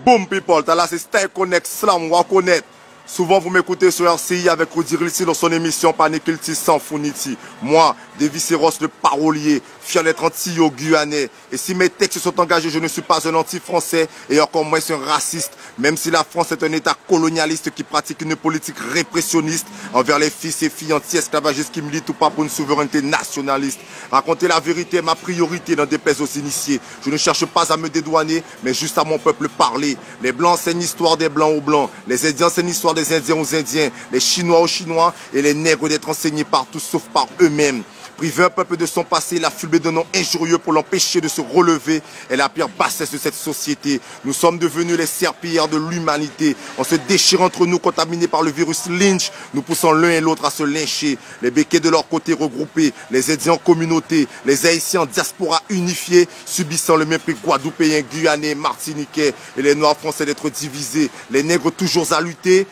Boom people, t'as là c'est Style Connect Slam, on connaît. Souvent vous m'écoutez sur RCI avec Rudy Rilti dans son émission Panikilti sans Funiti. Moi, Davis Eros, le parolier, fier d'être anti-guyanais. Et si mes textes sont engagés, je ne suis pas un anti-français et encore moins un raciste. Même si la France est un état colonialiste qui pratique une politique répressionniste envers les fils et filles anti-esclavagistes qui militent ou pas pour une souveraineté nationaliste. Raconter la vérité est ma priorité dans des déplaise aux initiés. Je ne cherche pas à me dédouaner, mais juste à mon peuple parler. Les blancs, c'est une histoire des blancs aux blancs. Les indiens, c'est une histoire des indiens aux indiens. Les chinois aux chinois et les nègres d'être enseignés par tous sauf par eux-mêmes. Priver un peuple de son passé, l'affubler de noms injurieux pour l'empêcher de se relever est la pire bassesse de cette société. Nous sommes devenus les serpillères de l'humanité. On se déchire entre nous, contaminés par le virus Lynch, nous poussons l'un et l'autre à se lyncher. Les béquets de leur côté regroupés, les Indiens en communauté, les Haïtiens en diaspora unifiés, subissant le mépris guadeloupéen, guyanais, martiniquais et les Noirs français d'être divisés, les nègres toujours à lutter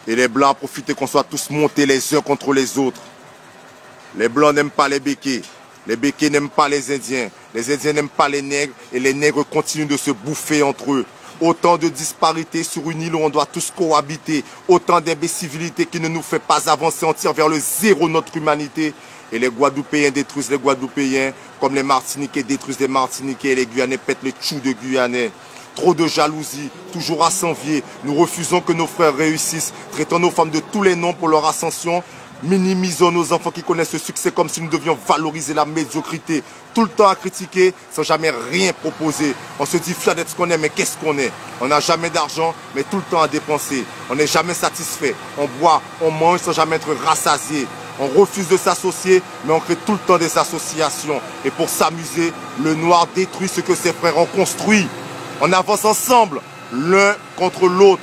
et les Blancs à profiter qu'on soit tous montés les uns contre les autres. Les Blancs n'aiment pas les béquets n'aiment pas les Indiens n'aiment pas les nègres et les nègres continuent de se bouffer entre eux. Autant de disparités sur une île où on doit tous cohabiter, autant d'imbécilité qui ne nous fait pas avancer, on tire vers le zéro notre humanité. Et les Guadeloupéens détruisent les Guadeloupéens, comme les Martiniquais détruisent les Martiniquais et les Guyanais pètent les tchous de Guyanais. Trop de jalousie, toujours à s'envier. Nous refusons que nos frères réussissent, traitons nos femmes de tous les noms pour leur ascension. Minimisons nos enfants qui connaissent le succès comme si nous devions valoriser la médiocrité. Tout le temps à critiquer sans jamais rien proposer. On se dit fier d'être ce qu'on est, mais qu'est-ce qu'on est? On n'a jamais d'argent, mais tout le temps à dépenser. On n'est jamais satisfait. On boit, on mange sans jamais être rassasié. On refuse de s'associer, mais on crée tout le temps des associations. Et pour s'amuser, le noir détruit ce que ses frères ont construit. On avance ensemble, l'un contre l'autre.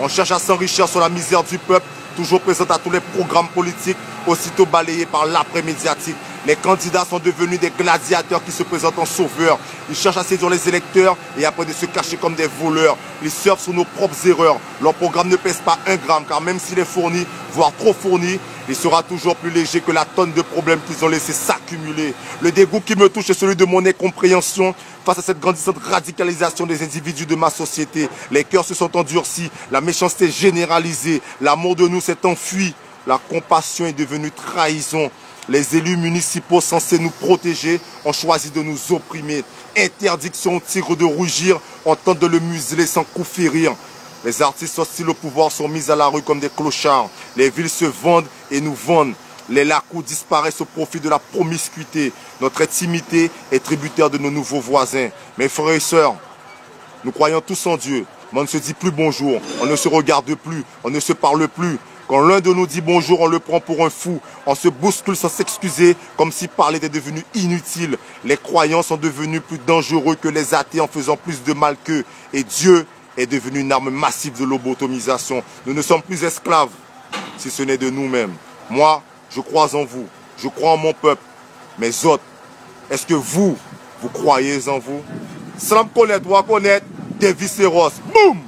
On cherche à s'enrichir sur la misère du peuple, toujours présente à tous les programmes politiques, aussitôt balayés par l'après-médiatique. Les candidats sont devenus des gladiateurs qui se présentent en sauveurs. Ils cherchent à séduire les électeurs et après de se cacher comme des voleurs. Ils surfent sur nos propres erreurs. Leur programme ne pèse pas 1 gramme, car même s'il est fourni, voire trop fourni, il sera toujours plus léger que la tonne de problèmes qu'ils ont laissé s'accumuler. Le dégoût qui me touche est celui de mon incompréhension face à cette grandissante radicalisation des individus de ma société. Les cœurs se sont endurcis, la méchanceté généralisée, l'amour de nous s'est enfui, la compassion est devenue trahison. Les élus municipaux censés nous protéger ont choisi de nous opprimer. Interdiction au tigre de rougir, on tente de le museler sans coup férir. Les artistes hostiles au pouvoir sont mis à la rue comme des clochards. Les villes se vendent et nous vendent. Les lacous disparaissent au profit de la promiscuité. Notre intimité est tributaire de nos nouveaux voisins. Mes frères et sœurs, nous croyons tous en Dieu, mais on ne se dit plus bonjour, on ne se regarde plus, on ne se parle plus. Quand l'un de nous dit bonjour, on le prend pour un fou. On se bouscule sans s'excuser, comme si parler était devenu inutile. Les croyants sont devenus plus dangereux que les athées en faisant plus de mal qu'eux. Et Dieu est devenu une arme massive de lobotomisation. Nous ne sommes plus esclaves, si ce n'est de nous-mêmes. Moi, je crois en vous. Je crois en mon peuple. Mes autres, est-ce que vous croyez en vous? Slam connaître, doit connaître, Davis Eros. Boum!